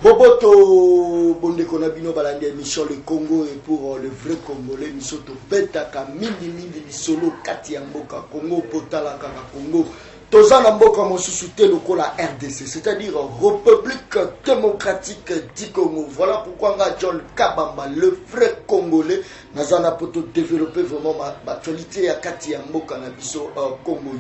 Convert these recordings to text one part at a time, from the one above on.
Boboto bonde konabino balandi émission le Congo et pour le vrai Congolais mission to betaka mingi solo kati ya mboka Congo potala kaka Congo tozana mboka mosusu te lokola RDC, c'est-à-dire République démocratique du Congo. Voilà pourquoi nga John Kabamba le vrai Congolais nazana poto développer vraiment ma actualité ya kati ya mboka na biso Congo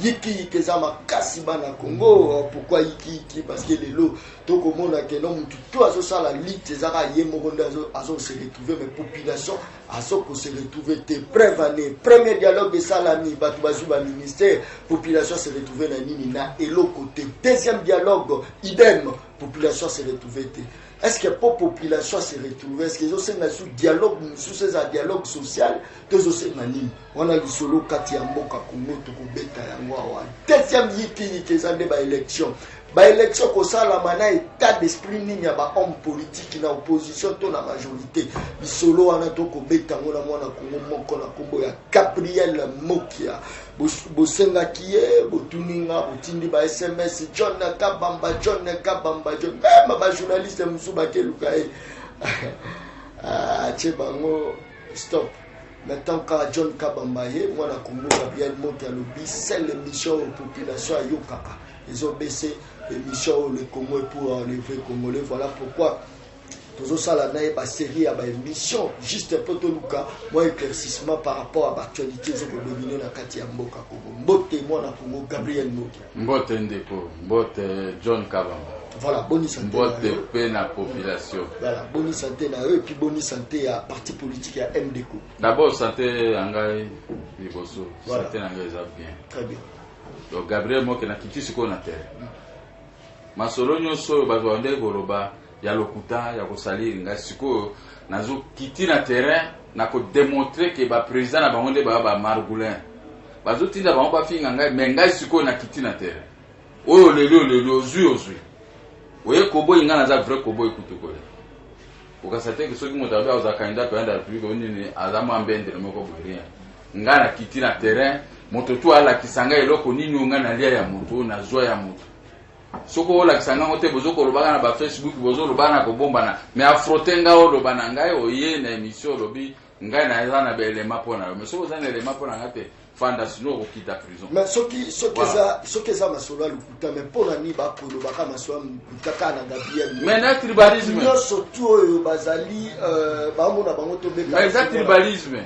yiki zama kasiba na Congo. Pourquoi yiki parce que les lots donc au monde que non tout aso ça la lutte ezaka yemoronde aso se retrouver mais population aso ko se retrouver te prévaner premier dialogue de salami batu bazuba ministère population se retrouver na nini na elo côté deuxième dialogue idem population se retrouver te. Est-ce que pour population se retrouver est-ce que zo senga sous dialogue sous ces dialogue social tous senga nini on a le solo kati ya mboka Congo to ko beta yango wa deuxième yiki zande ba élection élection ko sala mana état d'esprit nini ya ba homme politique na opposition to na majorité bisolo wana to ko beta ngona mwana Congo moko na kombo ya Gabriel Mokia bosenga kiye botuninga botindi ba SMS John Kabamba même ba journaliste musuba ke lukae chebango stop maintenant quand John Kabamba ye mwana Congo Gabriel Mokia lobi c'est l'émission aux populations ayokaka ils ont baissé l'émission le Congo pour les vrais Congolais. Voilà pourquoi tous ça la naïba série à émission juste un peu de Luka moi éclaircissement par rapport à l'actualité je peux dominer la Katia Mboka Congo Mbote moi na Congo Gabriel Moki Mbote Ndeko Mbote John Kabamba. Voilà bonne santé Mbote paix na population. Voilà bonne santé na eux et puis bonne santé à parti politique à MDCO. D'abord santé angai liboso santé angai ça bien. Très bien. Donc Gabriel Moki na kiti siko na terre. Masolo nyonso bazwande goloba ya lokuta ya kosaliri nga siko nazo kiti na terrain na ko démontrer que ba président na bango nde ba Margoulin bazo tinda bango ba finga nga menga siko na kiti na terrain oyo lelo ozui oye kobo inga na za vrai kobo ekutuko ukasate que soki motabe aza candidat pour la République onini azama mbende moko boria nga na kiti na terrain moto tu ala kisanga eloko nini nga na lia ya moto na zwa ya moto soko ola kisanga ngote bozoko lobanga na ba Facebook bozo lobana ko bombana mais afrotenga o lobana ngai oye na émission lobi ngai na eza na bele mapona mais soko za na le mapona ngate fondation ko kita prison mais soki za masolo lukuta mais pona ni ba ko lobaka masolo mutaka na Gabriel mais na tribalisme yo surtout bazali ba mona bango to beka mais ça tribalisme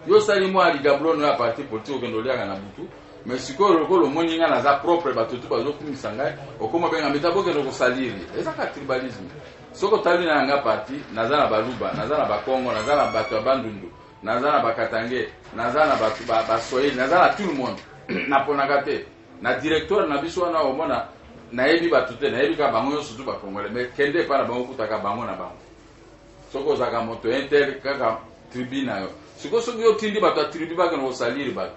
yo sali mo ali Gabriel na parti politique ko ndolia na butu mais siko lokolo moninga na za propre batutu bazo kumisa ngai okoma benga metaboke no kosaliri ezaka tribalisme soko tali na nga parti nazana baluba nazana bakongo nazana bato bandundu nazana bakatange nazana bato basoyeli nazana tout le monde na ponakate na directeur na biso na omona na yebi batute na yebi ka bango yo surtout ba congolais mais kende para bango kutaka bango na bango soko zaka moto inter kaka tribuna yo siko soko yo tindi bato tribu ba no kosaliri bato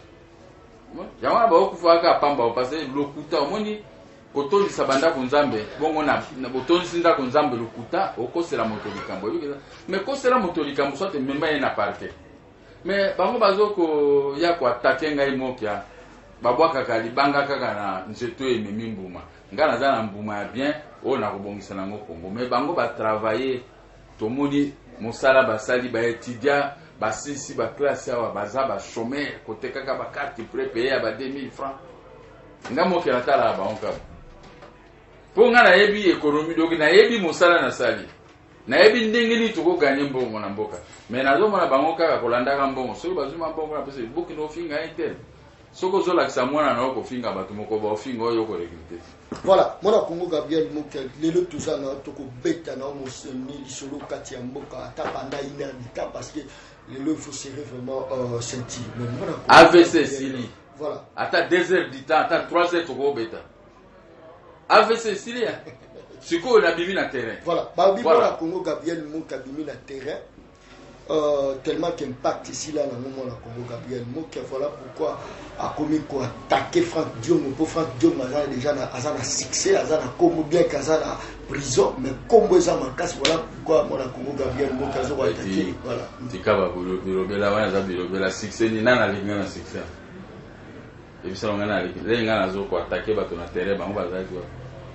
jamaa ba okufaka pamba parce que lokuta omoni kotondi sabanda kunzambe bongo na botondi sinda kunzambe lokuta okosela moto likambo mais kosela moto likambo soit memba ina parquet mais bango bazoko ya ko attaquer ngai mokia babwaka kalibanga kaka na nzeto ememi mbuma ngana za na mbuma ya bien o na kobongisa nango Kongo mais bango ba travailler tomoni mosala basali ba étudiant basisi ba classe awa baza ba chômeur côté kaka ba carte prépayée ba 2000 francs ngamo ke natala ba onka po ngana yebi économie donc na yebi mosala na sali na yebi ndenge ni tuko gagner mbongo na mboka mais nazo mona bango kaka kolanda ka mbongo so bazuma mbongo na pesa boki no finga intel soko zo la kisamwana na ko finga batu moko ba finga oyo ko recruter. Voilà, mon Congo Gabriel Mokia, les deux tout ça na toko beta na mosoni lisolo kati ya mboka ata panda ina dita parce que les deux faut serrer vraiment sentir. AVC Sili. Voilà. Ata 2 heures du temps, ata 3 heures toko beta. AVC Sili. Siko na bimi na terrain. Voilà, ba bimi na Congo Gabriel Mokia bimi na terrain. Tellement qu'impact ici là dans le moment Congo Gabriel Mokia, voilà pourquoi a commis quoi attaquer Franck Diom pour Franck Diom déjà à succès à comme bien qu'à prison mais comme ça casse voilà pourquoi mon Congo Gabriel Mokia zo attaquer voilà tikaba bilobela wana za bilobela succès ni nana linga na succès et puis ça on a linga na zo ko attaquer bato na terrain bango bazali quoi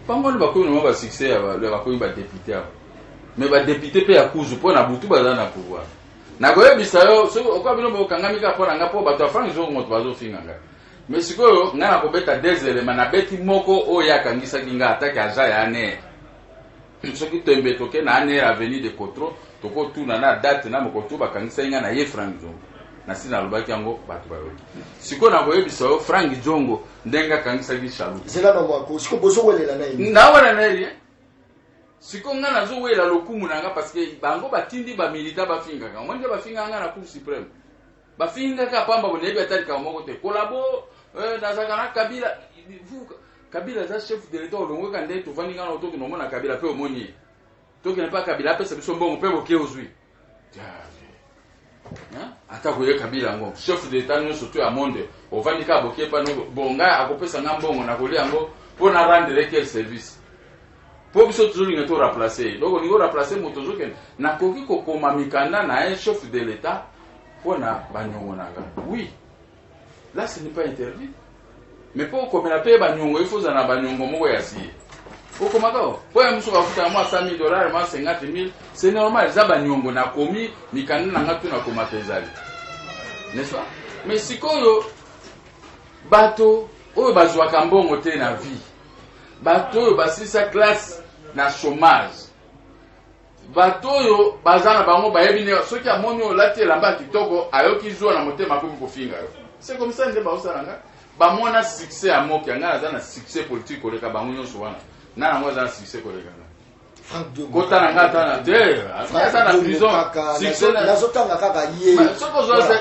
Pangoli bakomi na ba succès ya ba bakomi ba député. Mais ba député pe ya kuzu po na butu baza na pouvoir. Na koyebisa yo so okwa bino bokangami ka po na nga po bato afanga zo moto bazo finga nga. Mais sikoyo nga na kobeta des éléments na beti moko oyo akangisaki nga atake aja ya ane. Soki tembe toke na ane avenue de Cotro toko tuna na date na mokoto bakangisa nga na ye Frank Zongo. Na sina lobaki yango bato bayo. Sikoyo na koyebisa yo Frank Zongo ndenga kangisaki Chalupa. Zela na mwako siko bozo welela na yini. Na wala na yini. Siko nga nazo wela lokumu nanga parce que bango batindi ba milita ba finga ka. Mwende ba finga nga na Cour suprême. Ba finga ka pamba bonebi atali ka moko te. Kolabo nazaka na Kabila Kabila za chef de l'état olongo ka ndé to vandi nga na otoki no mona Kabila pe omoni. Toki na pa Kabila pe se biso mbongo pe boke ozwi. Ata koye Kabila ngo chef de l'état no surtout à monde o vandi ka boke pa no bonga akopesa nga mbongo na kolia ngo pour na rendre quel service. Pour biso toujours ni to remplacer. Donc on va remplacer moto zoken na koki kokoma mikanda na un chef de l'état pour na banyongo nanga. Oui. Là ce n'est pas interdit. Mais pour comme la paix banyongo il faut za na banyongo moko ya si. Pour comment ça? Pour un muso bafuta moi $100,000, moi 50,000, c'est normal za banyongo na komi mikanda nanga tu na koma tezali. N'est-ce pas? Mais sikoyo bato oyo bazwaka mbongo te na vie. Bato oyo basisa classe na chômage. Bato oyo bazana bango bayebi ne soki amoni olati elamba kitoko ayoki zwa na motema komi kofinga yo. C'est comme ça nde baosalanga. Bamona succès à moki anga na succès politique koleka bango nyonso wana. Na nango za succès koleka. Kota na ngata na terre, asa na prison. Succès na zotanga kaka ye.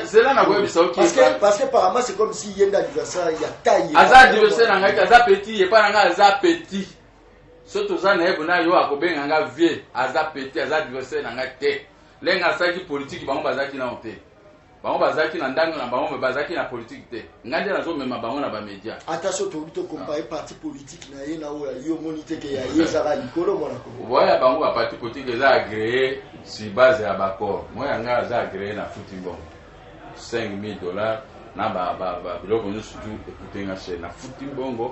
C'est là na koyebisa oki. Parce que apparemment c'est comme si yenda adversaire ya taille. Aza adversaire na ngai aza petit, et pas na ngai aza petit. Soto za na yebo na yo akobenga nga vie, aza petit, aza adversaire na ngai te. Lenga saki politique bango bazaki na honte. Bango bazaki na ndango na bango bazaki na politique te. Ngande nazo mema bango na ba média. Attention to comparer parti politique na ye na yo monite ke ya yezaka likolo mona ko. Voya bango ba parti politique eza agréé sur base ya bakor. Moi yanga aza agréé na football. $5,000 na ba biloko nyonso tu écouter nga chez na football.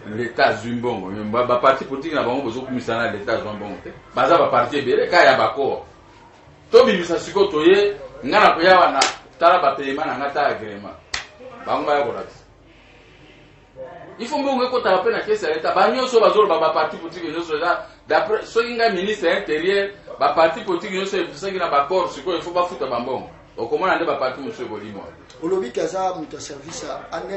L'état zumbongo. Ba parti politique na bango bozo kumisa na l'état zumbongo te. Baza ba parti bele ka ya bakor. To bimisa siko toye ngana ko ya wana tala ba paiement na ngata agrément. Bango ba ko lati. Il faut mbongo ko ta pena kesi l'état ba nyonso bazolo ba parti politique nyonso za d'après so inga ministre intérieur ba parti politique nyonso efusangi na ba corps siko il faut ba futa ba mbongo. Okomona nde ba parti monsieur Bolimo. Olobi kaza muta service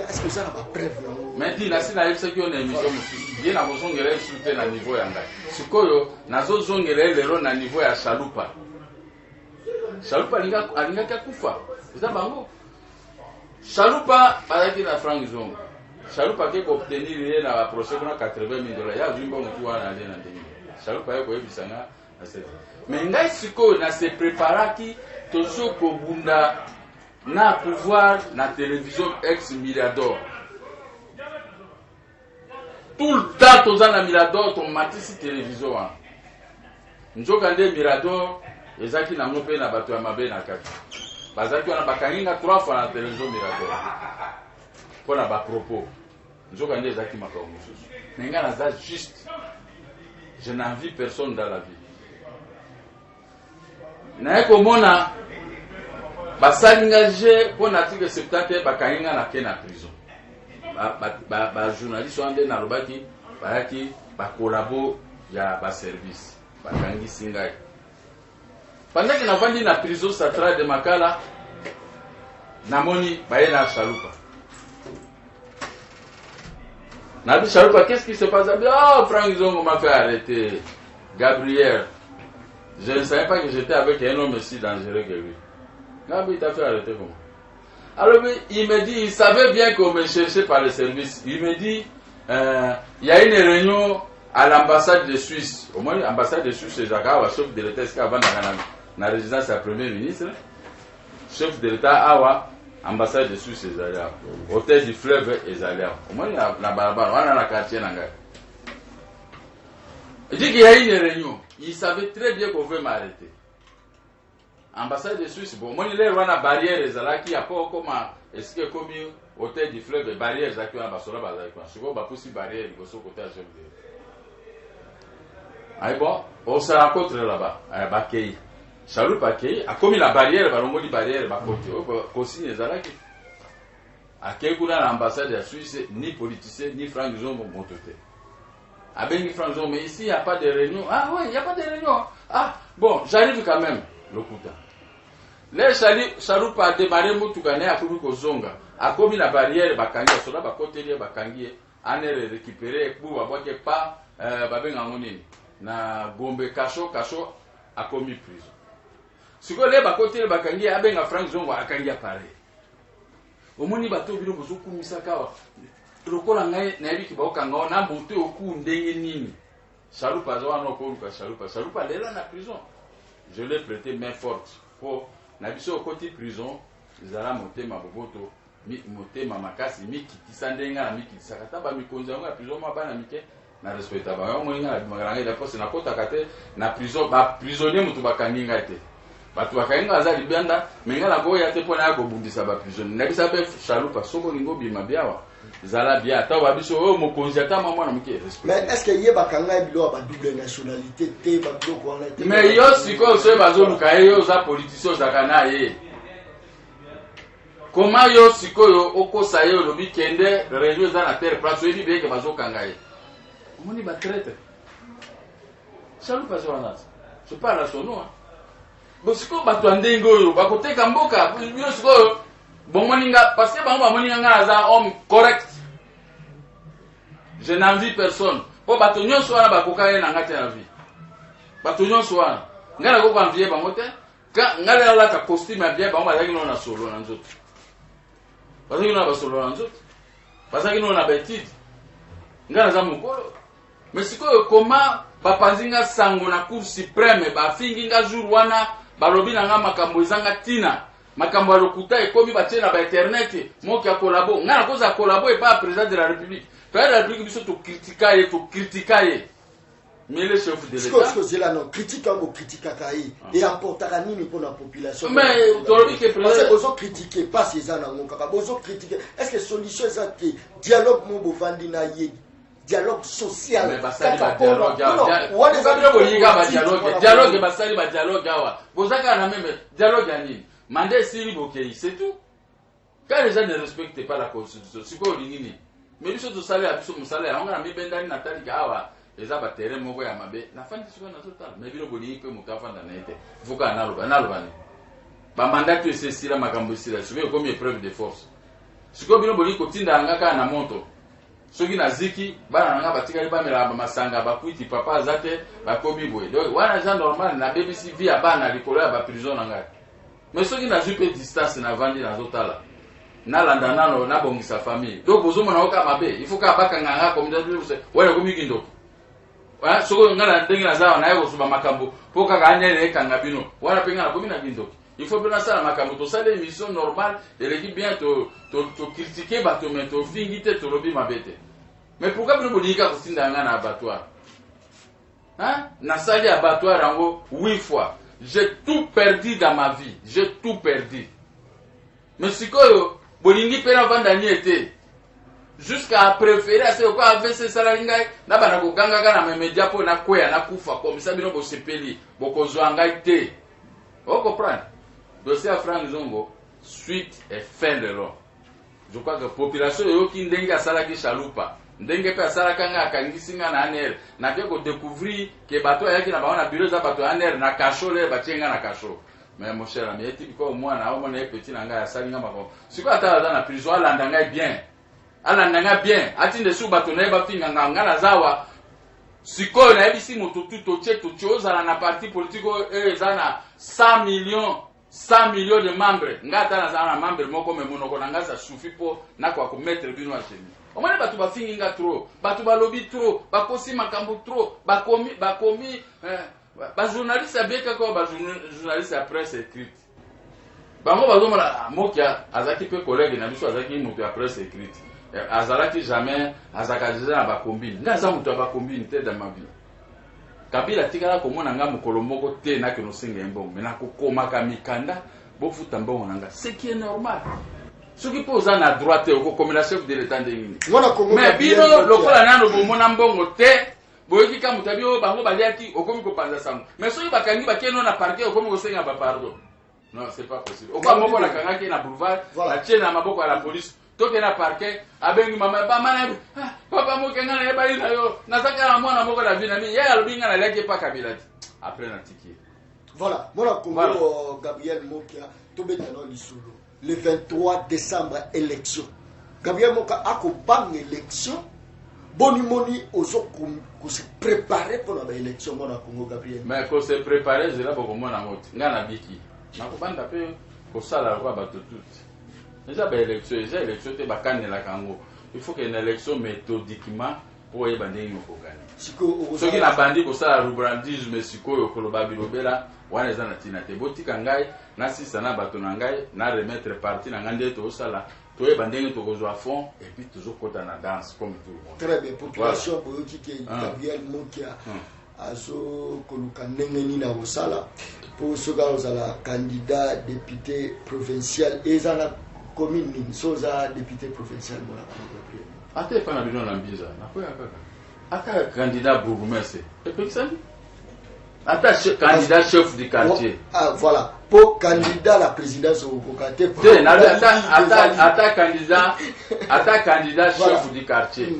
est-ce que ça na ba preuve na. Mais dit na sina yebisa ki on émission mususu. Bien na bozongela insulter na niveau ya ngai. Sikoyo nazo zongela lero na niveau ya Chalupa. Chalupa alinga kufa. Eza bango. Chalupa bazaki na Frank Zongo. Chalupa ke ko obtenir na procès kuna $80,000. Ya zimbo mutu wana na ndenge. Chalupa yeko yebisanga na sete. Mais ngai sikoyo na se préparaki tozo ko bunda na pouvoir na télévision ex-Mirador. Tout le temps toza na Mirador to matisi télévision. Njoka nde Mirador ezaki na ngope na bato ya mabe na kati. Bazaki wana bakaninga 3 fois na télévision Mirador. Pona ba propos. Njoka nde ezaki makao mususu. Nenga na za juste. Je n'envie personne dans la vie. Na ekomona basalingaje pona article 70 bakaninga na ke na prison. Ba journaliste wande na lobaki bayaki ba collabo ya ba service. Bakangi singai. Pendant que navandi na prison centrale de Makala, namoni baye na Chalupa. Nabi Chalupa, qu'est-ce qui se passe? Oh, Frank Zongo m'a fait arrêter. Gabriel, je ne savais pas que j'étais avec un homme aussi dangereux que lui. Nabi t'a fait arrêter comment? Alors il me dit, il savait bien qu'on me cherchait par le service. Il me dit, il y a une réunion à l'ambassade de Suisse. Au moins l'ambassade de Suisse, c'est Jacques, chef de l'État, avant na résidence ya premier ministre, chef de l'État awa ambassade de Suisse ezali awa, hôtel du fleuve ezali awa. Omoni na barabara wana na quartier na ngai. Il dit qu'il y a une réunion. Il savait très bien qu'on veut m'arrêter. Ambassade de Suisse, bon, omoni le wana barrière ezalaki ya po koma est-ce que comme hôtel du fleuve barrière ezalaki wana basola bazali kwa. Siko bapusi barrière liboso côté ya chef de l'État. Ah bon, on se rencontre là-bas, à Bakei. Chaloupe Bakei a commis la barrière, balongo di barrière, bakote, consigne les alaki. À Kekuna, l'ambassade de la Suisse, ni politicien, ni Franck Zongo montoté. Ah ben, ni Franck Zongo, mais ici, il n'y a pas de réunion. Ah ouais, il n'y a pas de réunion. Ah, bon, j'arrive quand même, Lokuta. Les chaloupe a démarré Moutougane à Koumiko Zonga, a commis la barrière, Bakangi, sur la bakote, Bakangi, en est récupéré, pour avoir que pas, Babeng Amonini. Na Gombe Kacho a commis prison. Si vous voulez, bakote, Bakangi, a ben à Franck Zongo, a Kangi à Paris. Omoni bato bino bozoku misakawa lokola ngai na yebi kibaoka ngao na monte oku ndenge nini chaloupa zawa no ko luka chaloupa lela na prison. Je l'ai prêté main forte pour na biso okoti prison zala motema boboto motema makasi miki kisandenga na miki sakata ba mikonza nga prison mabana mike na respecta ba yo moinga na magaranga da poste na kota kate na prison ba prisonnier mutu bakanginga ete batu bakainga aza libanda menga la boya te pona ko bundisa ba prisonnier na bisa pe chaloupa soko lingo bima biawa zala bia ta ba biso o mokonzi ata mama na mike respect. Mais est-ce que yé bakanga bilo ba double nationalité te ba biloko wana te? Mais yo siko so bazolu kaye yo za politicien za kana ye. Comment yo siko yo okosa yo lobi kende région za na terre place yo bibeke bazokanga ye. Omoni ba traite. Chaloupa zo wana. Je parle à son nom. Bosiko batu andengo yo bakoteka mboka yo siko bon moninga parce que bango moninga nga za homme correct. Je n'envie personne. Po batu nyonso wana bakoka ye na ngate na vie. Batu nyonso wana ngala ko envier bango te ka ngala la ka costume ya bien bango bazaki no na solo na nzoto. Bazaki no na solo na nzoto. Bazaki no na betide. Ngala za mukolo. Mais siko comment bapanzinga sango na cour suprême ba finginga jour wana balobi na nga makambo ezanga tina makambo alokuta ekomi batie na ba internet moki ya kolabo nga na koza kolabo e pas président de la république président de la république biso to critiquer mais le chef de l'état ce que c'est là non critique ngo critique kai et apportera nini pour la population. Mais tolobi que président bozo critiquer pas ces ana ngo kaka bozo critiquer est-ce que solution ça que dialogue mo bovandi na ye dialogue social. Mais basali ba dialogue dialogue basali ba dialogue awa bozaka na même dialogue ani mandé siri bokei c'est tout. Quand les gens ne respectent pas la constitution c'est quoi lingini mais biso to sali abiso musala on na mibendani na talika awa eza ba terrain moko ya mabe na fandi siko na total mais bilo boli pe mutafanda na ete vuka na loba ni ba mandat tu c'est sira makambo sira je vais comme épreuve de force siko bilo boli ko tinda ngaka na moto soki na ziki bana nanga batikali bamela masanga bakwiti papa azate bakomi boye donc wana ja normal na BBC via bana likolo ya ba prison nanga mais soki na jupe distance na vandi na zotala na landa nano na bongisa famille donc bozomo na oka mabe il faut ka baka nganga comme ça wala komi kindo wa soko ngala ndenge na zawa na yego suba makambo poka ka anyele kanga bino wala penga na komi na kindo il faut bien ça makambo to sala émission normale et l'équipe bien to critiquer bato mais to fingite to lobi mabete mais pourquoi bino bonika kosinda nga na abattoir hein na sali abattoir rango 8 fois j'ai tout perdu dans ma vie j'ai tout perdu mais sikoyo bolingi pena vanda ni été jusqu'à préférer à ce quoi avec ces salaringai na bana ko ganga kana me media po na kwea na kufa comme ça bino bo sepeli boko zwanga ite on comprend dossier à Franck Zongo suite et fin de l'eau. Je crois que la population yoki ndenge asalaki chaloupa ndenge pe asalaka nga akangisinga na aner na ke ko découvrir que bato yaki na baona bureau za bato aner na kasho le batienga na kasho mais mon cher ami eti ko moi na o mona petit na nga asalinga mako siko ata na prison alandanga bien atinde su bato na ba finga nga na zawa siko na ebisi moto tout ozala na parti politique ezana 100 millions de membres ngata na zana membre moko me monoko na ngasa suffit pour na kwa ko mettre bino a chemi o mane batu ba finginga trop batu ba lobby trop ba kosi makambo trop ba komi ba journaliste abeka ko ba journaliste à presse écrite bango bazomala mokia azaki pe collègue na biso azaki moto ya presse écrite azalaki jamais azakajiza na ba combine ngaza moto ba combine te dans ma vie Kabila tikala komona nga mukolo moko te na ke no singa mbongo mena kokoma ka mikanda bofuta mbongo nanga c'est qui est normal soki poza na droite ko comme la chef de l'état ndengini mais bino lokola nano bomona mbongo te boyoki ka mutabi o bango baliaki okomi ko panza sango mais soki bakangi bakeno na parquet okomi ko senga ba pardon non c'est pas possible oka moko la kangaki na boulevard la tienne na maboko à la police toke na parquet abengi mama ba mana papa mokenga na yeba ina yo nazaka na mwana moko la vie na mi ya lobinga na leki pa kabila après na tiki voilà mona Congo Gabriel Mokia tobeta no lisolo le 23 décembre élection Gabriel Moka akobang élection boni moni ozo ko se préparer pour la élection mona Congo Gabriel mais ko se préparer je la boko mona moti ngana biki na kobanda pe ko sala kwa bato tout déjà ba élection te bakanela kango il faut que une élection méthodiquement pour y bandingi ko gagner soki na bandi ko sala rebrandisme sikoyo ko loba bilobela wana ezana tina te botika ngai na sisa na bato na ngai na remettre partie na ngande to sala to y bandingi to kozwa fond et puis toujours kota na danse comme tout le monde. Très bien, population boyoki ke Gabriel Mokia azo koluka ndenge na osala pour soka osala candidat député provincial et ezana commune ni soza député provincial mona Gabriel. Ate pana bino na mbiza na ko yakaka. Ata candidat bourgmestre. Et puis ça ata candidat chef du quartier. Ah voilà, pour candidat à la présidence au Bokate. Ata candidat chef du quartier.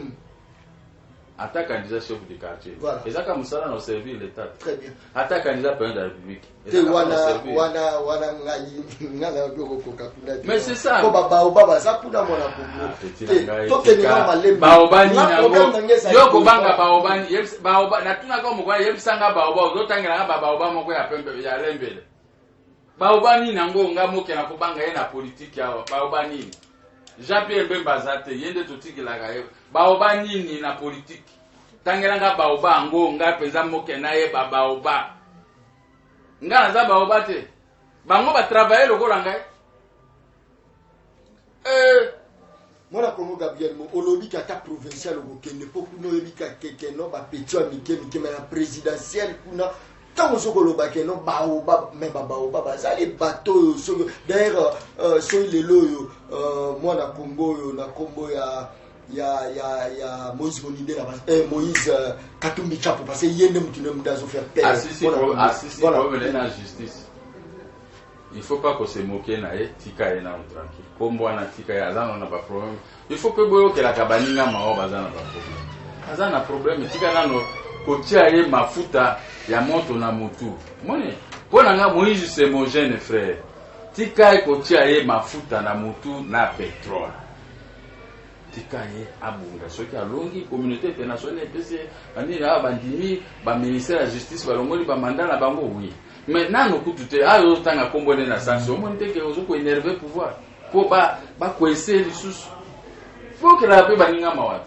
Ata candidat chef du quartier. Voilà. Et ça comme ça on servir l'état. Très bien. Ata candidat président de la République. Mais c'est ça. Ça pour dans mon baobani yoko banga baobani baoba na tuna ko mukwa yebisanga baoba ozotangira nga baoba moko ya pembe ya lembele baobani nango nga moke na kubanga ye na politique ya baobani Jean-Pierre Mbemba zate yende totikila ga ye baobani ni na politique tangira nga baoba ngo nga peza moke na ye baoba nga na za baoba te bango ba travailler lokola ngai Mona Congo Gabriel Mo olobi kata provincial okende po kuno ebika keke no ba petio mike mais la présidentielle kuna tant soko loba ke no baoba mais baoba bazali bateau soko d'ailleurs so lelo yo mona Congo yo na kombo ya Moïse Moninde na Moïse Katumbi Chapo parce que yende mutune mudazo faire paix assisi problème na justice. Il faut pas qu'on se moque na tika ena tranquille. Kombo na tika ya zana na ba problème. Il faut que boyo ke la kabaninga mao bazana ba problème. Azana problème tika nano kotia ye mafuta ya moto na mutu. Mone, pona nga Moïse c'est mon jeune frère. Tika e kotia ye mafuta na mutu na pétrole. Tika ye abunga soki alongi communauté internationale pese ani na bandimi ba ministère de la justice ba longoli ba mandat na bango oui. Maintenant nous coûte ayo tanga kombone na sanction on te ke ozo ko énerver pouvoir po ba coincer les sous faut que la pe baninga mawat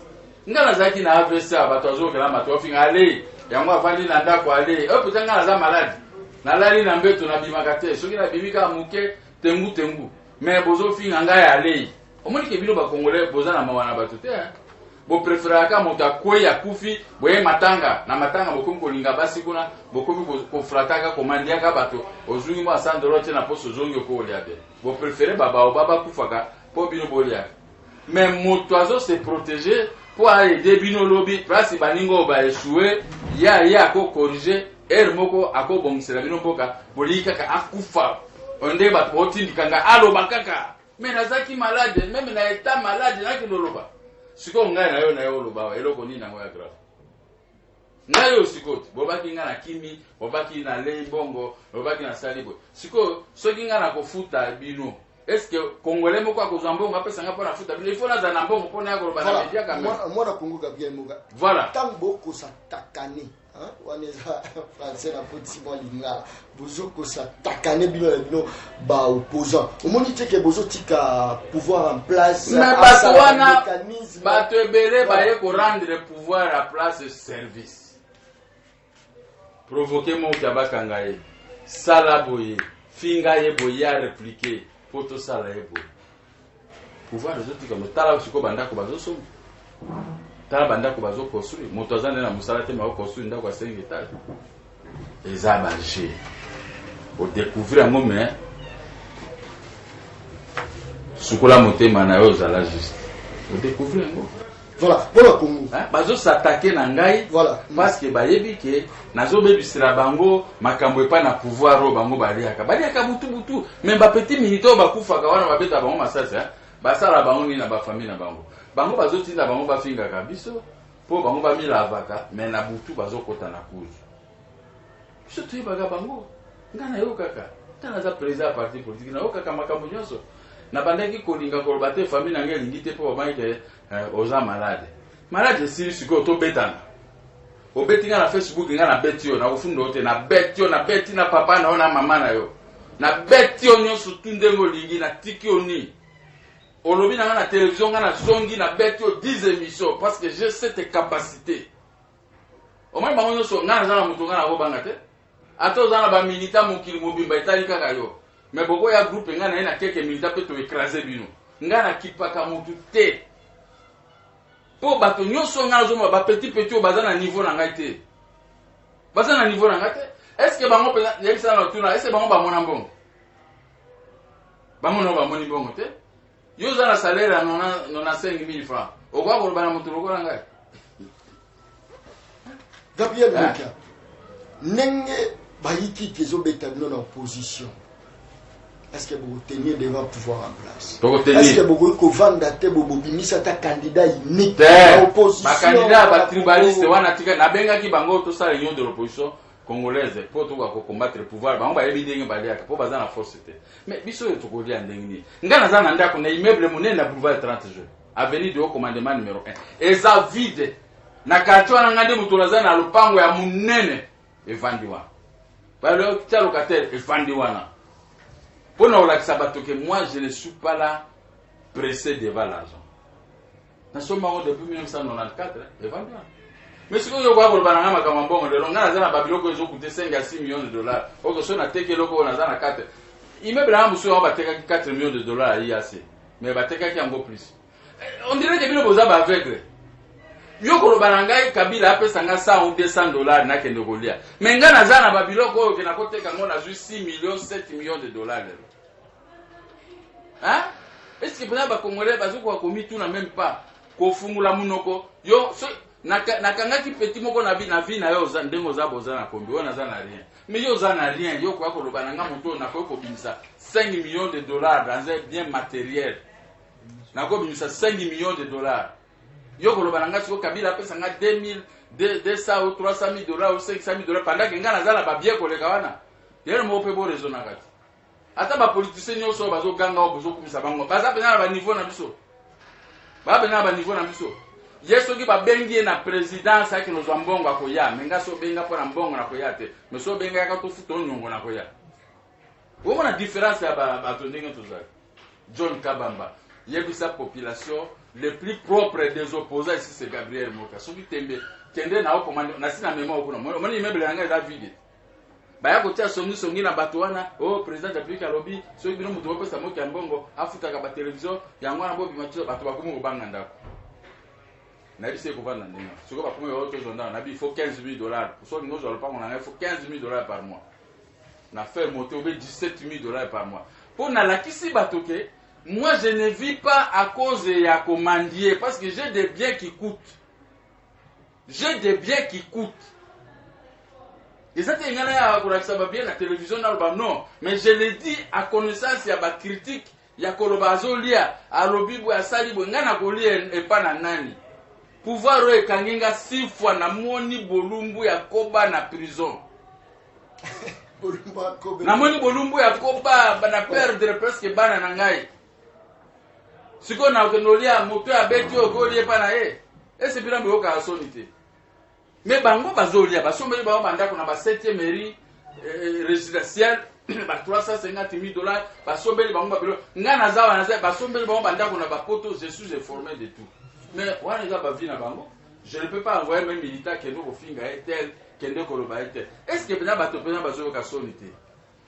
ngala zaki na AVC abato azo ke la mato finga ale yango afandi na ndako ale o putanga na za malade na lali na mbeto na bimakate soki na bimika muke tengu mais bozo finga ngai ale omoni ke bino ba congolais boza na mawana bato te bo préférer ka moto akoya kufi boye matanga na matanga bokomi kolinga basi kuna bokomi ko frataka komandia ka bato ozungi mo $100 te na poso zongi ko oliabe bo préférer baba kufaka po bino bolia mais moto azo se protéger pour aider bino lobby place baningo ba échouer ya ko corriger moko ako bongsela bino mboka bolika ka akufa onde ba otindikanga alo bakaka mais nazaki malade même na état malade na kinoloba siko ngai na yo loba eloko nini nango ya grave ngai yo sikoti bobaki nga na kimi bobaki na lei bongo bobaki na salibo siko soki nga na kofuta bino est-ce que congolais moko akozwa mbongo apesa nga pona futa bino il faut na za na mbongo pona ya koloba na media quand même moi na Congo Gabriel Moga voilà tant boko sa takane waneza français na poti molinga bozo ko sa takane bino ba opposant omoni teke bozo tika pouvoir en place mais bato wana bato ebele baye ko rendre pouvoir à place service provoquer mon kabakanga ye sala boye finga ye boye a répliquer poto sala ye boye pouvoir zotika comme tala siko banda ko bazo somo tala banda ko bazo construire moto azana na musala te ma construire ndako ya 5 étages eza banger au découvrir un moment sukola motema na yo zala juste au découvrir ngo Voilà, voilà Congo. Bazo s'attaquer na ngai voilà parce que bayebi ke nazo bebisira bango makambo epa na pouvoir o bango baliaka butu même ba petit militaire bakufaka wana babeta bango masasi basala bango ni na ba famille na bango bazo tinda bango bafinga kabiso po bango bamila avaka mais na butu bazo kota na kuzu biso toyebaka bango nga na yo kaka tana za président ya parti politique na yo kaka makambo nyonso na bandaki kolinga koloba te famille na ngai elingi te po babangi ke oza malade esili sikoyo tobetana obeti nga na Facebook nga na beti yo nakofunda yo te na beti yo na beti na papa na yo na mama na yo na beti yo nyonso tu ndenge olingi na tiki yo ni olobi na nga na télévision nga na zongi na beti yo 10 émissions parce que j'ai cette capacité omoi bango nyonso nga naza na moto nga na kobanga te ata oza na bamilita mokili mobimba etali kaka yo mais boko ya groupe nga na ye na keke milita mpe toekrase bino nga na kipaka motu te po bato nyonso nga nazomona bapetit oyo baza na niveau na ngai te baza na niveau na ngai te est ce que bango mpenza yebisana na tuna est ce que bango bamona mbongo bango no bamoni mbongo te yo oza na salaire ya 95,000 francs okoka koloba na moto lokola ngai Gabriel Meka ndenge bayiki kezobeta bino na opposition. Est-ce que vous tenez devant pouvoir en place? Est-ce que vous pouvez bobimisa ta candidat unique à l'opposition? Ma candidat ba tribaliste wana tika na benga ki bango to sa réunion de l'opposition congolaise pour to combattre le pouvoir bango ba yebi ndenge baliaka po baza na force te. Mais biso to ko lia ndenge ni. Ngana za na ndako na immeuble monene na boulevard 30 juin. Avenue de haut commandement numéro 1. Eza vide. Na quartier wana ngande mutola za na lupango ya munene evandiwa. Ba le tia locataire evandiwa na. Pour nous que moi je ne suis pas là pressé devant l'argent. Nous sommes depuis 1994, mais si vous avez un makambo de longa na babilo ko zo coûter 5 à 6 millions de dollars. Au que so na teke loko na za na 4. Immeuble na muso ba teka 4 millions de dollars à IAC. Mais ba teka ki encore plus. On dirait que bino boza ba aveugle. Yo ko lobana ngai Kabila apesa nga 100 ou 200 dollars na kende kolia. Mais nga na za na babilo ko ke na koteka ngo na 6 millions 7 millions de dollars. Hein? Est-ce que bana ba Congolais bazuko ko komi tout na même pas ko fungula munoko yo so nakangaki petit moko na vie na yo za ndengo za boza na kombi wana za na rien. Mais yo za na rien yo ko lobana nga moto na ko bimisa 5 millions de dollars dans un bien matériel. Na ko bimisa 5 millions de dollars. Yo ko lobana nga siko Kabila pesa nga 200 ou 300 000 dollars ou 500 000 dollars pendant que nga na za na ba bien ko le kawana. Yere mo pe bo raison na kati. Ata ba politiciens nyonso bazo ganga o bozo kumisa bango. Baza pena ba niveau na biso. Ba pena ba niveau na biso. Yeso ki ba bengi na présidence aki no zambongo akoya. Menga so benga pona mbongo na koya te. Me so benga ya ka to futo nyongo na koya. Wo na différence ya ba to ndenge to zaki. John Kabamba. Yebisa population le plus propre des opposants ici c'est Gabriel Moka. So ki tembe kende na o commande na sina mémoire okuno. Moni immeuble nga za vide. Baya kotia songi na bato wana oh président de la République alobi so bino mutu opesa moki ya mbongo afutaka ba télévision yango na bobi matio bato bakomi kobanga ndako na bise ko vanda ndenge soko bakomi auto zonda na bi il faut 15 000 dollars so ngo zo lopango na il faut 15 000 dollars par mois na faire monter au 17 000 dollars par mois pour na lakisi bato ke moi je ne vis pas à cause ya commandier parce que j'ai des biens qui coûtent et ça c'est ngana ya kolakisa ba bien na télévision na ba non mais je le dis à connaissance ya ba critique ya koloba azolia alobi bo asali bo ngana kolia epa na nani pouvoir e kanginga 6 fois na moni bolumbu ya koba na prison na moni bolumbu ya koba bana perdre presque bana na ngai siko na okendolia moto ya beti okoli epa na ye ese bila mbo ka sonité. Mais bango bazolia basombeli bango bandako na ba 7e mairie résidentielle ba 350 000 dollars basombeli bango babilo ngana zawa na basombeli bango bandako na ba poto je suis informé de tout mais wana za ba vie na bango je ne peux pas envoyer même militaire qui nous finga tel kende koloba tel est-ce que bena bato pena bazo ka sonité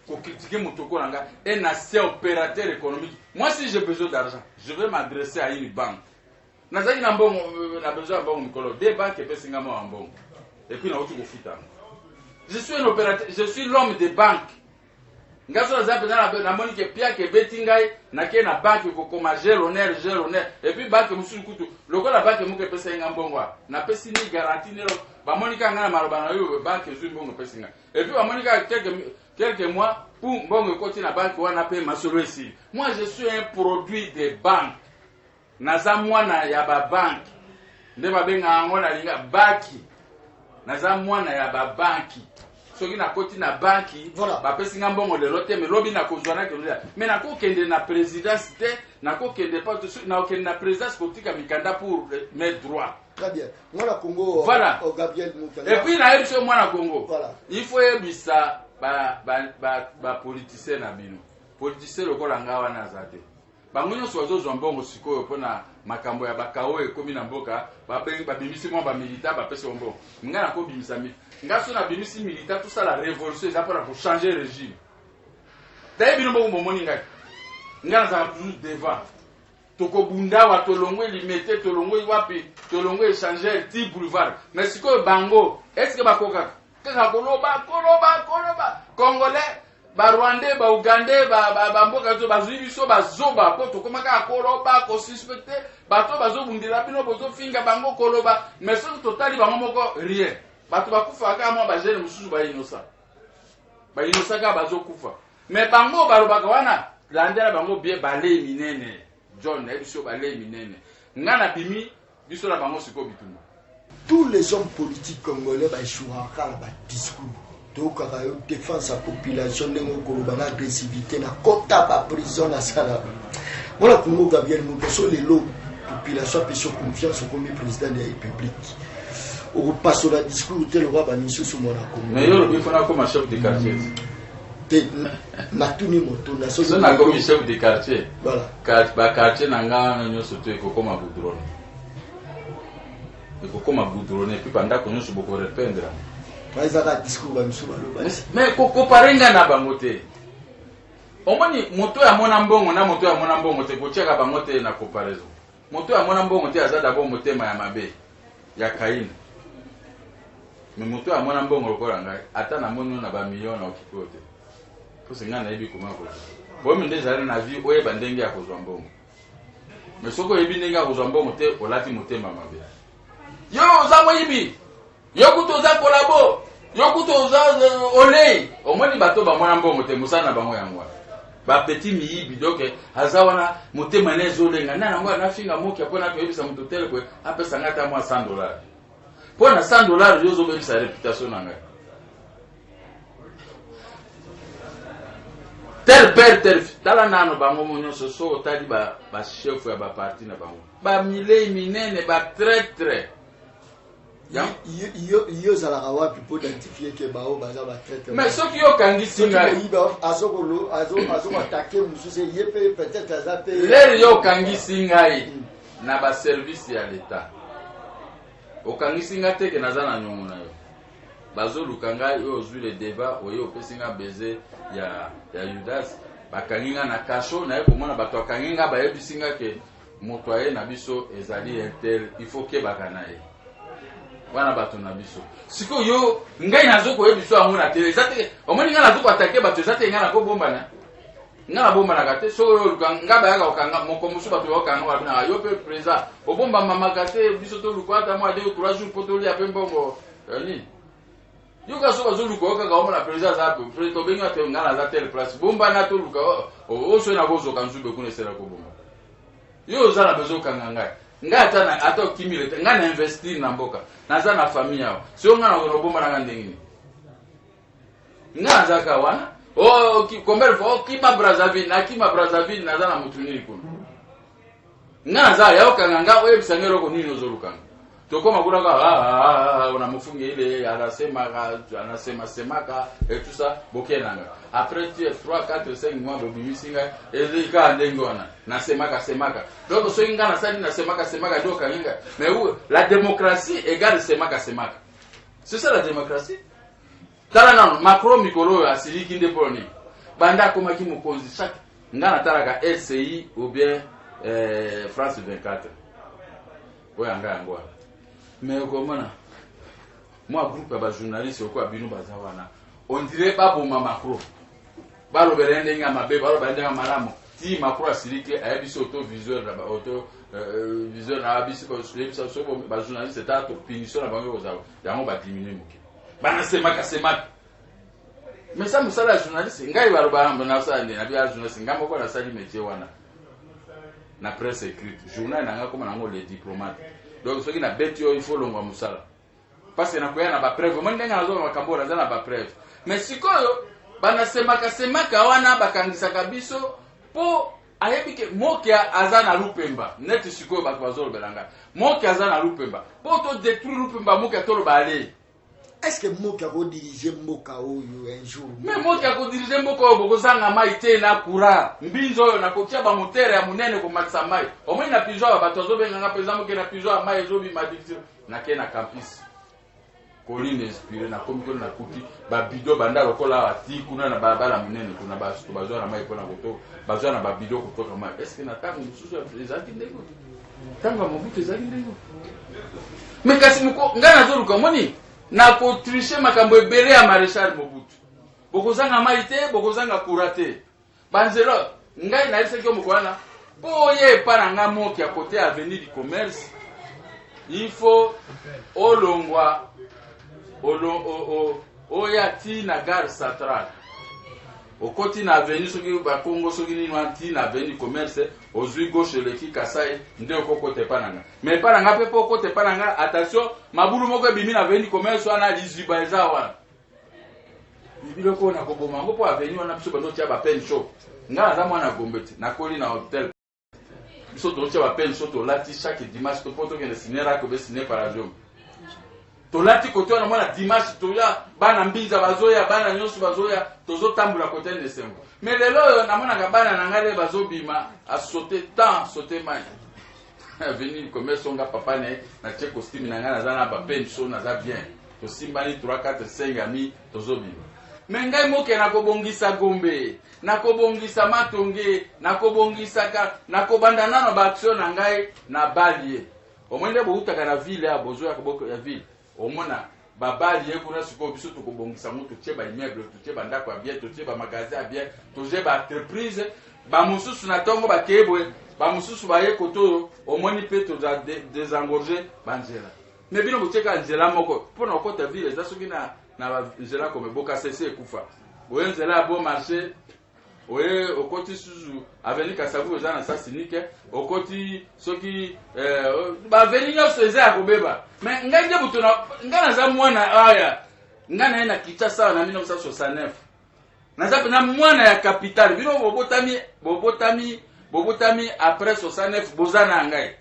ko critiquer motoko nanga un ancien opérateur économique moi si j'ai besoin d'argent je vais m'adresser à une banque nazaki na mbongo na besoin mbongo mikolo des banques pesinga mo mbongo et puis na otu ko futa je suis un opérateur je suis l'homme des banques ngaso za pena na moni ke pia ke betingai na ke na banque ko koma géroner et puis banque musu kutu lokola banque muke pesa nga mbongwa na pesi ni garantie nero ba moni ka ngana maloba na yo banque zu mbongo pesa nga et puis ba moni ka quelques mois pour mbongo koti na banque wana pe masolo ici. Moi je suis un produit des banques naza mwana ya ba banque nde ba benga ngona linga baki naza mwana ya ba banki soki na koti na banki ba pesi nga mbongo de lote me lobi na kozwana ke lola mais na ko kende na présidence te na ko kende pas na ko kende na présidence kotika mikanda pour mes droits. Très bien. Mwana Congo voilà. Gabriel Mukanda. Et puis na yebiso mwana Congo. Voilà. Il faut yebisa ba politicien na bino. Politicien lokola ngawa na zate. Bango nyonso bazozwa mbongo sikoyo pona makambo ya bakao ekomi na mboka babimisi mwa bamilita bapesi mbongo nga na kobimisa nga so na bimisi milita tout ça la révolution eza mpona kochanger régime taye bino mbongo bomoni ngai nga nazaka toujours devant tokobundawa tolongwe limete tolongwe wapi tolongwe échanger ti boulevard mais sikoyo bango est-ce que bakokaka kaka koloba congolais ba Rwandais ba Ougandais ba mboka zo bazwi biso bazoba po tokomaka koloba ko suspecté bato bazobundira bino bozo finga bango koloba mais soki totali bango moko rien bato bakufa ka mwa ba jeune mususu ba innocent ka bazokufa mais bango balobaka wana landela bango bien balé minene John ebiso balé minene ngana bimi biso na bango siko bitumba. Tous les hommes politiques congolais ba échouera ba discours donc à la défense à la population de l'agressivité na kota ba prison na sala voilà Congo Gabriel Mukeso les lots population a sur confiance au premier président de la République au passe au discours tel roi ba miso sur mon Congo mais yo le fona comme chef de quartier na tuni moto na so na comme chef de quartier voilà quartier nanga nyoso to eko comme boudron et puis pendant que nous se beaucoup répandre mais koparenga na bangote omoni moto ya mona mbongo na moto ya mona mbongo te kocheka bangote na comparaison moto ya mona mbongo te azada bo motema ya mabe ya kaina mais moto ya mona mbongo lokola ngai ata na moni na ba million na okikote pour singa na yebi comment ko bo minde zali na vie oye bandenge ya kozwa mbongo mais soko yebi ndenge ya kozwa mbongo te olati motema mabe yo za moyibi yokuto za kolabo yokuto za olei omoni bato ba mwana mbongo te musana bango yangwa ba petit miyibi donc azawana motema nezolenga nana ngwa na finga moki apona to yebisa muto tele ko apesa ngata mwa $100 pona $100 yozo bebisa réputation nanga tel père tel tala nano bango monyo so tali ba chef ya ba parti na bango ba milei minene ba très yo zalaka wapi pour identifier que bao baza ba traite mais soki yo kangisi ngai azokolo attaquer mususu yepe peut-être azape lere yo kangisi ngai na ba service ya l'état okangisi ngai te ke nazana nyongo na yo bazoluka ngai yo ozwi le débat oyo opesi ngai baiser ya Judas bakangi ngai na kasho na ye komona bato akangi ngai bayebisi ngai ke moto aye na biso ezali intel il faut ke bakana ye wana bato na biso siko yo ngai nazoko yebiso yango na tele ezate omoni ngai nazoko atake bato ezate ngai na ko bomba na ngai na bomba na kate so yo ngai bayaka okanga moko musu bato okanga wala na yo pe président obomba mama kate biso to lukwata mo 2 ou 3 jours potoli ape mbongo ni yo ka so bazo luko okanga omona président za pe to benga te ngai na za tele place bomba na to luka o so na bozo kanzube kuna sera ko bomba yo za na bezo kanga ngai ngata ata kimile te ngana investir na mboka naza na famille yao sio ngana ko bomba na ngandengini ngaza ka wana combien fois kima Brazzaville naza na mutuniri kuna ngaza yao kanga oye bisangero ko nini ozolukanga tokoma kuna ka ona mufunge ile anasema semaka et tout ça bokenanga après tu 3 4 5 mois bobimisinga ezika ndengona nasemaka donc so inga na sali nasemaka ndio kaninga mais où la démocratie égale semaka c'est ça la démocratie tala non Macron mikolo asiliki ndeponi banda koma ki mukonzi chaque ngana talaka LCI ou bien France 24 oyanga yango mais comment moi groupe ba journaliste ko abinu bazawana on dirait pas bon Macron balo berende nga mabe balo berende nga malamu ti makura silike ayebisi auto viseur na auto viseur na abisi ko lebisa so ba journaliste ta to punition na bango za yango ba diminuer moke bana semaka mais ça musala journaliste ngai balo ba na sa ndi na bia journaliste ngambo ko na sali métier wana na presse écrite journal na nga comme nango les diplomates donc ce qui na betio il faut longwa musala parce que na kuya na ba preuve mo ndenga nazo makambo na na ba preuve mais sikoyo bana semaka wana bakangisaka biso po ayebike mokia azana lupemba net sikoyo ba bazolo belanga mokia azana lupemba po to détruire lupemba mokia to lo balé. Est-ce que mokia ko diriger mboka oyo un jour mais mokia ko diriger mboka oyo bokozanga mai te na kura mbinzo oyo na kotia ba motere ya munene ko matsa mai omoi na pijo ba tozo benga pesa mokia na pijo ya mai ezobi madicture na ke na campus Colline inspiré na komi na kuti ba bido banda lokola ati kuna na barabara munene kuna ba sto bazwa na mai pona koto bazwa na ba bido kotoka mai est-ce que na tango mususu ezaki ndeko tango mobutu ezaki ndeko mais kasi muko ngana zoruka moni na ko tricher makambo ebele ya maréchal Mobutu bokozanga mai te bokozanga kurate banzelo ngai na iseki omukwana boye para nga moki à côté avenue du commerce il faut olongwa oya ti na gare centrale okoti na avenue soki ba Congo soki ni ti na avenue commerce ozui gauche leki Kasai nde okokote pananga mais pananga pe pokote pananga attention mabulu moko ebimi na avenue commerce wana liziba eza wana biloko na koboma ngo po avenue wana biso bando tia ba pen shop nga za mwana gombete na koli na hotel biso to tia ba pen shop to lati chaque dimanche to poto ke le cinéra ko be ciné par radio to lati kote wana mwana dimanche to ya bana mbinza bazoya bana nyosu bazoya tozo tambula kote de sembo mais lelo na mwana ka bana na ngale bazobima a sauter temps sauter mai venir commerce nga papa ne na che costume na ngana zana ba pen shop na za bien to simbani 3 4 5 amis tozobima mais ngai moke na kobongisa Gombe na kobongisa Matonge na kobongisa ka na kobanda nano ba action na ngai na balie omwende bo utaka na ville ya bozo ya koboko ya ville omona babali yekuna siko biso to kobongisa mutu tche ba immeuble to tche banda kwa bien to tche ba magasin bien to je ba entreprise ba mususu na tongo ba kebwe ba mususu ba yekoto omoni pe to za désengorger banjela mais bino boteka nzela moko pona okota ville za soki na nzela comme boka cesse kufa oye nzela bon marché oye okoti suzu avenue Kasavu za na sasinike okoti soki ba avenue nyonso eza ya kobeba mais ngai nde buto na ngana za mwana aya ngana ina Kinshasa na 1969 na za na mwana ya capitale bino bobotami après 69 bozana ngai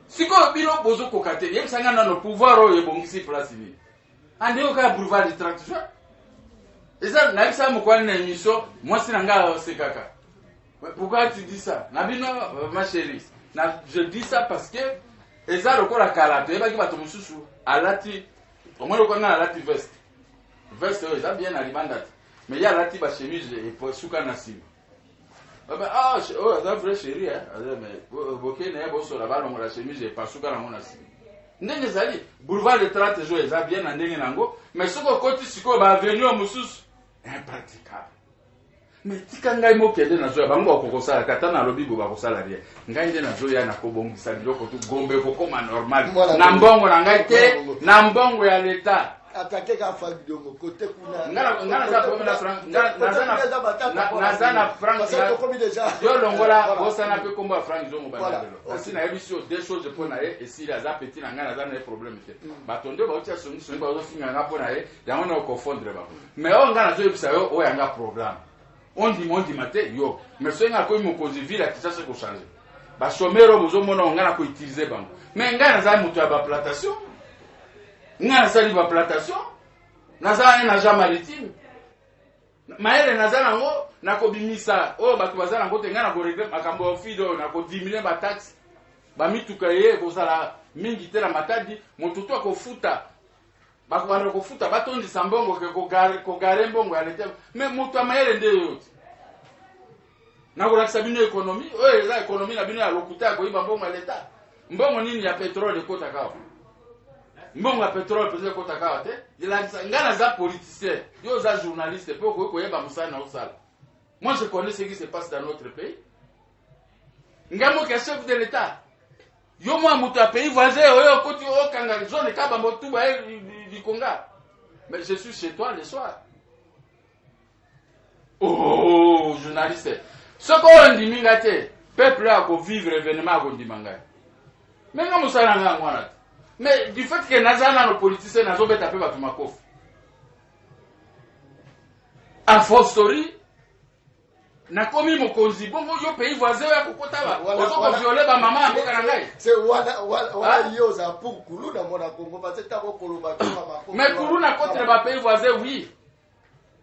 siko bino bozo kokate yebisanga na no pouvoir oyo ebongisi place ni ande oka boulevard du 30 juin eza na bisa mokwana na émission moi sinanga sekaka pourquoi tu dis ça na bino ma chérie je dis ça parce que eza lokola kala to yebaki bato mususu alati omwe lokola alati veste eza bien na libanda mais ya alati ba chemise et suka na sima eza vrai chérie mais bokene ya boso la balongo la chemise et pas suka na mona sima ndenge zali boulevard de 30 jours eza bien na ndenge nango mais soko koti siko ba avenue mususu impraticable mais tika ngai mokende na zoya bango bakokosala kata na lobi bo bakosala rien ngai nde na zoya na kobongisa biloko tu Gombe kokoma normal na mbongo na ngai te na mbongo ya leta attaquer ka fa bidongo côté kuna ngana za ko na franc na zana franc yo longola bosana pe komba franc zo mobanda asi na ebisio des choses pour na et si la za petit na ngana za na problème te batonde ba utia songi songi ba zo finga nga pona ye yango na confondre ba mais on ngana zo ebisa yo o yanga programme on dit maté yo mais so nga ko mo kozi ville qui ça se ko changer ba somero bozo mona ngana ko utiliser bango mais ngana za mutu ya ba plantation ngana sali ba plantation naza na ja maritime maele naza nango na kobimisa o bato bazana ngote ngana ko régler makambo fido na ko diminuer ba taxe ba mituka ye ko sala mingi tela matadi motuto ko futa bakwana ko futa batondi sambongo ke ko gare mbongo ya leta mais moto amaele nde yote na ko laksa bino économie o eza économie na bino ya lokuta ko iba mbongo ya leta mbongo nini ya pétrole ko takao mbongo pétrole peut-être kota kawate ngana za politicien yo za journaliste pe ko yeba musana osala. Moi je connais ce qui se passe dans notre pays. Ngamo ke chef de l'état yo moi mutu a pays voisin oyo koti o kanga zone kaba motuba di Konga. Mais je suis chez toi le soir. Oh journaliste ce qu'on dit mingate peuple a ko vivre événement ko ndimanga. Mais ngamo sala ngwana. Mais du fait que Nazana, nos politiciens, n'ont pas tapé Batou Makof. A fortiori, n'a commis mon causi. Bon, yo pays voisin, pourquoi t'as va? On va violer ma maman à Bokanangai. C'est Wala Yosa pour Koulou dans mon Congo, parce que t'as pas Koulou Batou Makof. Mais Koulou n'a contre les pays voisins, oui.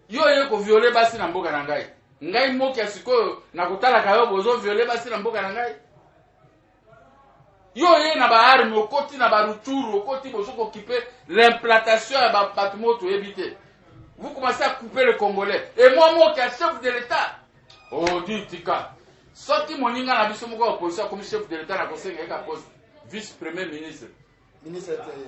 Yo yeko violer Bassi na Bokanangai. Ngai moki asiko, na kutala kayo bozo violer Bassi na Bokanangai. Yo ye na ba arme okoti na ba ruturu okoti bozo occuper l'implantation ya ba bâtiment to éviter. Vous commencez à couper le Congolais. Et moi qui est chef de l'État. Oh dit tika. Sorti moninga na biso moko opposition comme chef de l'État na conseil ka poste vice premier ministre.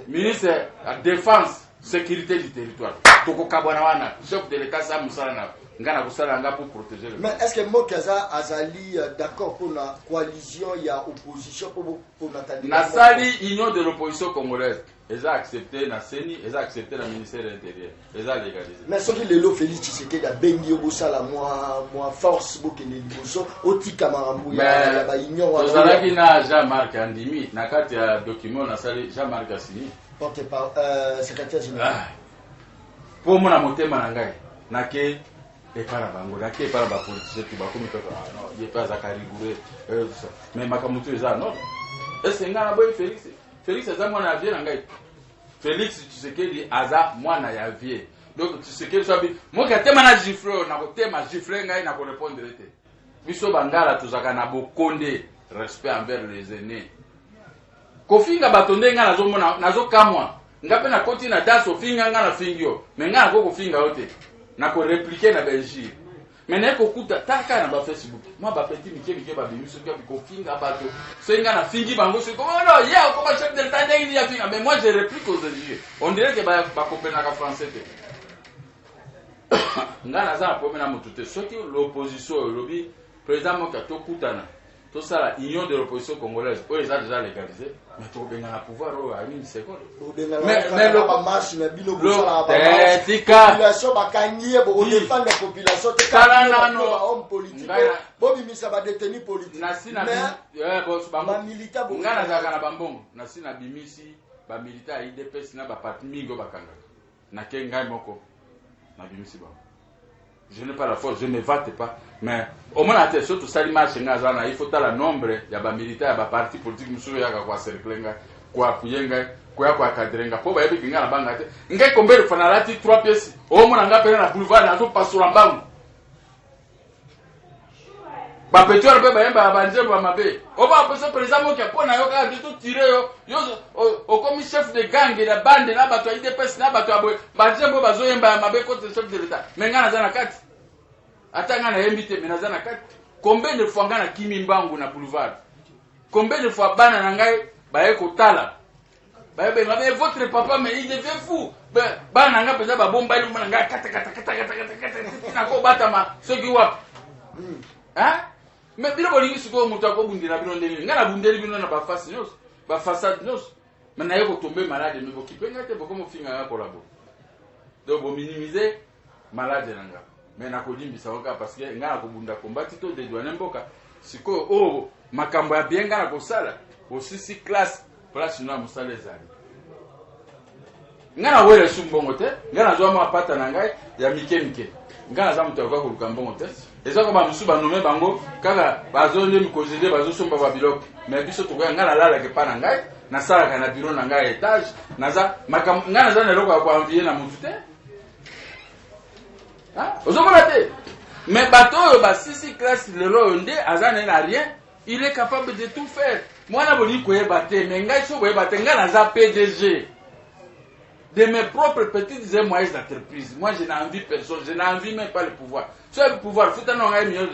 Ministre de défense sécurité du territoire. Toko kabwana wana chef de l'État ça musala na ngana kusala nga pour protéger le. Mais est-ce que Mokaza Azali d'accord pour la coalition il y a opposition pour Nathalie Nasali union de l'opposition congolaise. Ils ont accepté na CENI, ils ont accepté le ministère de l'Intérieur. Ils ont légalisé. Mais ce qui est le Félix Tshisekedi a bengi obosala moi force bokene liboso otika marambu ya ba union wa. Tozalaki na Jean-Marc Andimi na kati ya document na sali Jean-Marc Assini. Porte par secrétaire général. Pour mon motema na ngai na ke et par la bango na ke par ba politique tu ba komi to non il pas à rigoureux mais makamutu eza non est-ce ngana boy Félix eza mwana vie na ngai Félix Tshisekedi aza mwana ya vie donc Tshisekedi sabi mo ka tema na gifle na ko tema gifle ngai na ko répondre te biso bangala tuzaka na bokonde respect envers les aînés kofinga batonde ngana zo mona nazo kamwa ngape na koti na daso finga ngana fingio mais ngana ko finga yote na ko répliquer na Belgique mais na ko kuta taka na ba Facebook moi ba petit mike ba bimiso ko finga bato senga na fingi bango se ko non ya ko ba chef de l'État ngi ya finga mais moi je réplique aux Belgiques on dirait que ba kopena ka français te ngana za po mena mutute soki l'opposition lobby président moka to kutana tout ça la union de l'opposition congolaise eux ils ont déjà légalisé mais to benga na pouvoir à une seconde mais le marche na bino bosala ba population bakangie bo défendre la population te kala no homme politique bobi misa ba détenu politique na sina boss ba militaire bo ngana za kana bambongo na sina bimisi ba militaire IDPS na ba parti mingo bakanga na kengai moko na bimisi ba. Je n'ai pas la force, je ne me vante pas. Mais au moins, surtout Salima Chenga, il faut la nombre, il y a des militaires, il y a des partis politiques, il y a des cercles, quoi, quoi, cadrenga. Pour voir qu'il y a la banque. Il y a combien de fois 3 pièces. Au moins, on a payé la boulevard, on a pas sur la banque. Ba petuar pe ba yamba abanje ba mabe. O ba peso président qui a pona yo ka tout tirer yo o comme chef de gang de la bande na bato IDPS na bato aboy. Ba jembo ba zo yamba mabe contre chef de l'État. Mais ngana za na kati. Ata ngana yembite mais na za na kati. Combien de fois ngana kimi mbangu na boulevard. Combien de fois bana na ngai ba ye ko tala. Ba ye ba votre papa mais il devient fou. Bana nga peza ba bomba ile mwana nga kata na ko batama soki wa. Hein? Mais bilo bolingi siko mutu akobundira bino ndeni ngana bundeli bino na ba face nyos ba façade nyos mais na yeko tomber malade mais bokipenga te boko mofinga ya kolabo donc bo minimiser malade nanga mais na kolimbisa oka parce que ngana kobunda kombati to de douane mboka siko o makambo ya bien ngana kosala aussi si classe place na musale zali ngana wele sumbongo te ngana zo ma pata na ngai ya mike ngana za mutu akwa mbongo te ezako ba musu ba nome bango kaka bazonde mikozede bazosomba ba biloko mais biso to ngana lala ke pana ngai na sala kana biro na ngai étage naza ngana za na loko kwa envier na mutu te ah ozomona te mais bato ba sisi classe le ronde azana na rien il est capable de tout faire moi na boni ko yeba te mais ngai so boyeba te ngana za PDG de mes propres petites et moyennes entreprises. Moi, je n'ai envie personne, je n'ai envie même pas le pouvoir. Tu as le pouvoir, faut t'en avoir $1 million.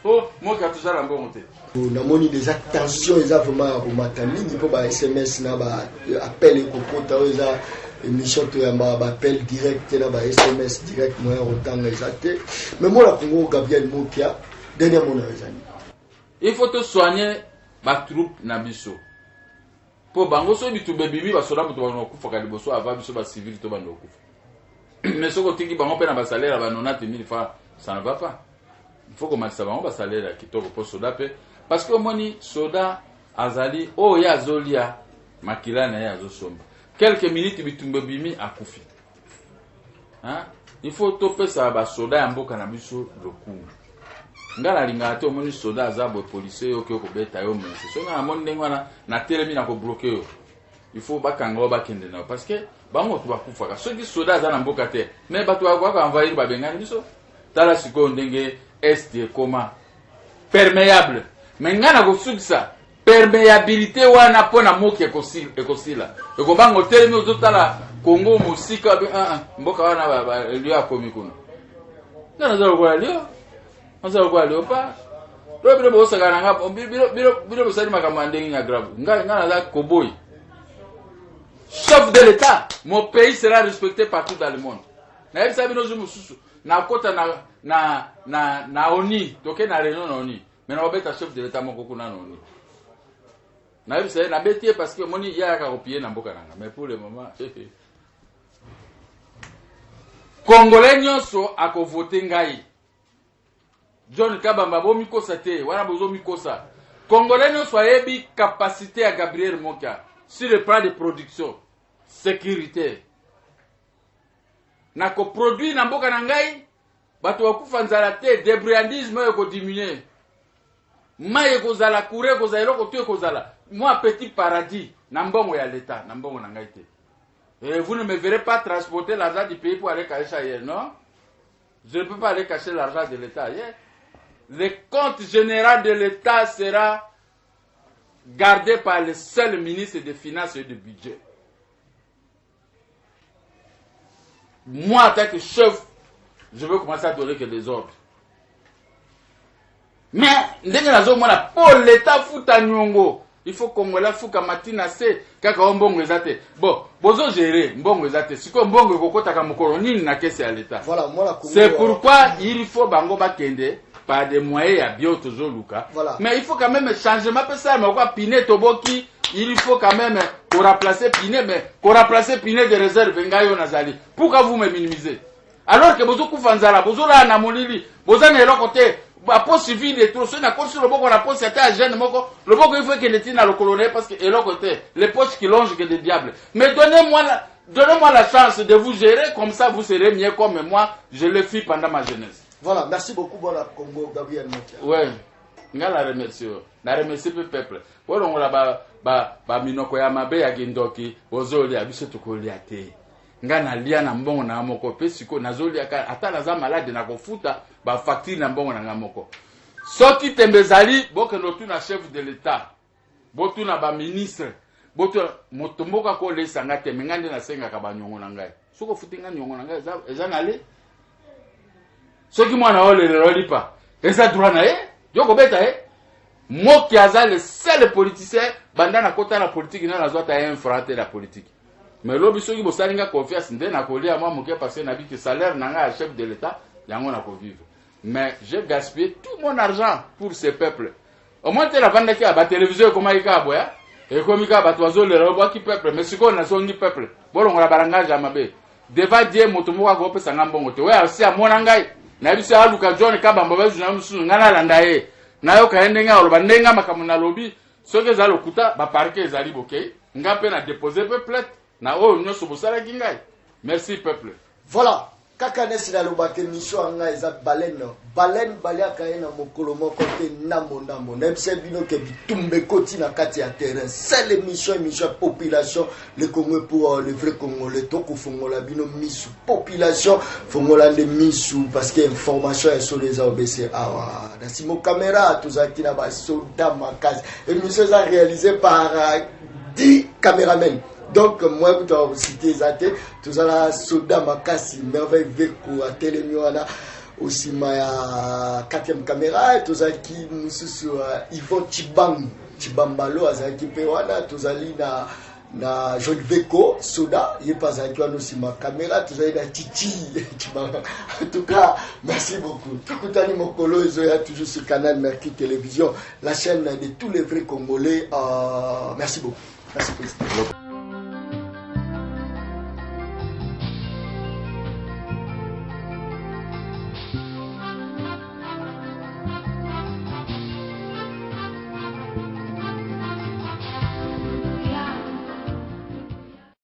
Oh, moi qui a tout ça dans le bon côté. On a moni des attentions, ils ont vraiment au matin, il faut pas SMS, appel et coco, ils ont émission, appel direct, SMS direct, moi, autant les athées. Mais moi, la Congo, Gabriel Mokia, dernier mon avis. Il faut te soigner ma troupe Nabiso. Pour bango so bitu bebibi ba soda butu ba kufa ka liboso ava biso ba civil to ba no kufa. Mais ce côté qui bango pe na ba salaire ba 90 000 francs, ça ne va pas. Il faut commencer bango ba salaire qui to pour soda pe parce que moni soda azali o ya zolia makila na ya zo somba. Quelques minutes bitu bebimi akufi. Hein? Il faut toper ça ba soda ya mboka na biso lokumu. Ngala linga te omoni soda azabo policier yo ko beta yo mais so na mon ndengwana na telemi na ko bloquer yo il faut bakanga ba kende na parce que bango to bakufa ka soki soda azana mboka te mais bato ba ko envahir ba bengani biso tala siko ndenge est comment perméable mais ngana ko sukisa perméabilité wana pona moki ekosila eko bango telemi ozotala Congo musika mboka wana ba lio akomi kuna ngana zo ko lio on se voit le pas. Le bureau bossa garanga, bureau bossa di makamandeng na grave. Ngana la cowboy. Chef de l'État, mon pays sera respecté partout dans le monde. Na sabi no zumu susu. Na kota na ONI, toke na réunion na ONI. Mais na obeta chef de l'État moko kuna na ONI. Na sabi na betie parce que moni ya ka copier na mboka nanga. Mais pour le moment, Congolais nyonso ako voter ngai. John Kabamba bomi kosa te, wana bozo mi kosa. Congolais ne soyez capacité à Gabriel Mokia sur le plan de production, sécurité. Na ko produit na mboka na ngai, bato wakufa nzala te, débrouillardisme ko diminuer. Maye ko zala kure ko zailo ko tu ko zala. Moi petit paradis na mbongo ya l'État, na mbongo na ngai te. Et vous ne me verrez pas transporter l'argent du pays pour aller cacher ailleurs, non? Je ne peux pas aller cacher l'argent de l'État ailleurs. Le compte général de l'État sera gardé par le seul ministre des Finances et du Budget. Moi, en tant que chef, je veux commencer à donner que des ordres. Mais, pour l'État fouta nyongo, il faut qu'on la fouka matina se, kaka mbongo ezate. Bon, bozo gérer, mbongo ezate. Si ko mbongo kokota ka mokolo nini na kesi à l'État. Voilà, moi c'est pourquoi il faut bango bakende par des moyens ya bio toujours Luka. Voilà. Mais il faut quand même changement peu ça mais quoi Piné Toboki, il faut quand même pour remplacer Piné mais pour remplacer Piné de réserve ngayo nazali. Pourquoi vous me minimisez? Alors que bozo kufanzala, bozo la na molili, bozo na côté ba poste civil et tout ça na course le boko na poste c'était jeune moko, le boko il faut que l'été na le colonel parce que et l'autre côté, les postes qui longent que des diables. Mais donnez-moi la chance de vous gérer comme ça vous serez mieux comme moi, je le fis pendant ma jeunesse. Voilà, merci beaucoup, bon Congo, Gabriel Mokia. Ouais, nga la remercie. La remercie le peuple. Bon, on la minoko ya mabe ya gindoki, bozoli abiso tukoli ate. Nga na lia na mbongo na moko pe siko nazoli aka ata naza malade na kofuta ba facture na mbongo na ngamoko. Soki tembezali bokendo tu na chef de l'État. Botu na ba ministre. Botu motomboka ko lesa ngate mengande na senga ka ba nyongo na ngai. Soko futinga nyongo na ngai eza nale. Ceux qui m'ont envoyé le relipa, et ça droit na yoko beta moi qui a le seul politicien bandana kota la politique na la zota infranter la politique. Mais lobi ceux qui bosalinga confiance ndé na kolia moi moké parce que na bi que salaire nanga chef de l'État yango na ko vivre. Mais j'ai gaspillé tout mon argent pour ce peuple. Au moins te la bande qui a ba télévision comme ika boya et comme ika ba toizo le robo qui peuple mais siko na songi peuple. Bolongo la barangage amabe. Deva die motomo ko pesa ngambongo te. Ouais aussi à mon ngai. Na bisa aluka John Kabamba bazu na musu ngana landa ye na yo kaende nga oloba ndenga makamuna lobi soke za lokuta ba parquet ezali boke nga pe na déposer pe plainte na o nyoso bosala kingai. Merci peuple. Voilà, kaka nesi na lobake mission anga eza baleine baliaka ye na mokolo moko te ndambo na bisa bino ke bitumbe koti na kati ya terrain. C'est l'émission population le Congo pour le vrai Congolais to kufongola bino misu population fongola de misu parce que information est sur les OBC awa na simo caméra tuzaki na ba soda makazi émission est réalisée par 10 caméramens. Donc moi tu as cité Zate tu as Soda Makasi merveille veko à Télémiona aussi ma 4e caméra tu as qui mususu Yvon Chibambalo azaki pe wana tu as na John Veko Soda il pas avec nous aussi ma caméra tu as na Titi en tout cas merci beaucoup tukutani mokolo ezoya toujours sur Canal Mercure Télévision la chaîne de tous les vrais Congolais merci beaucoup merci président.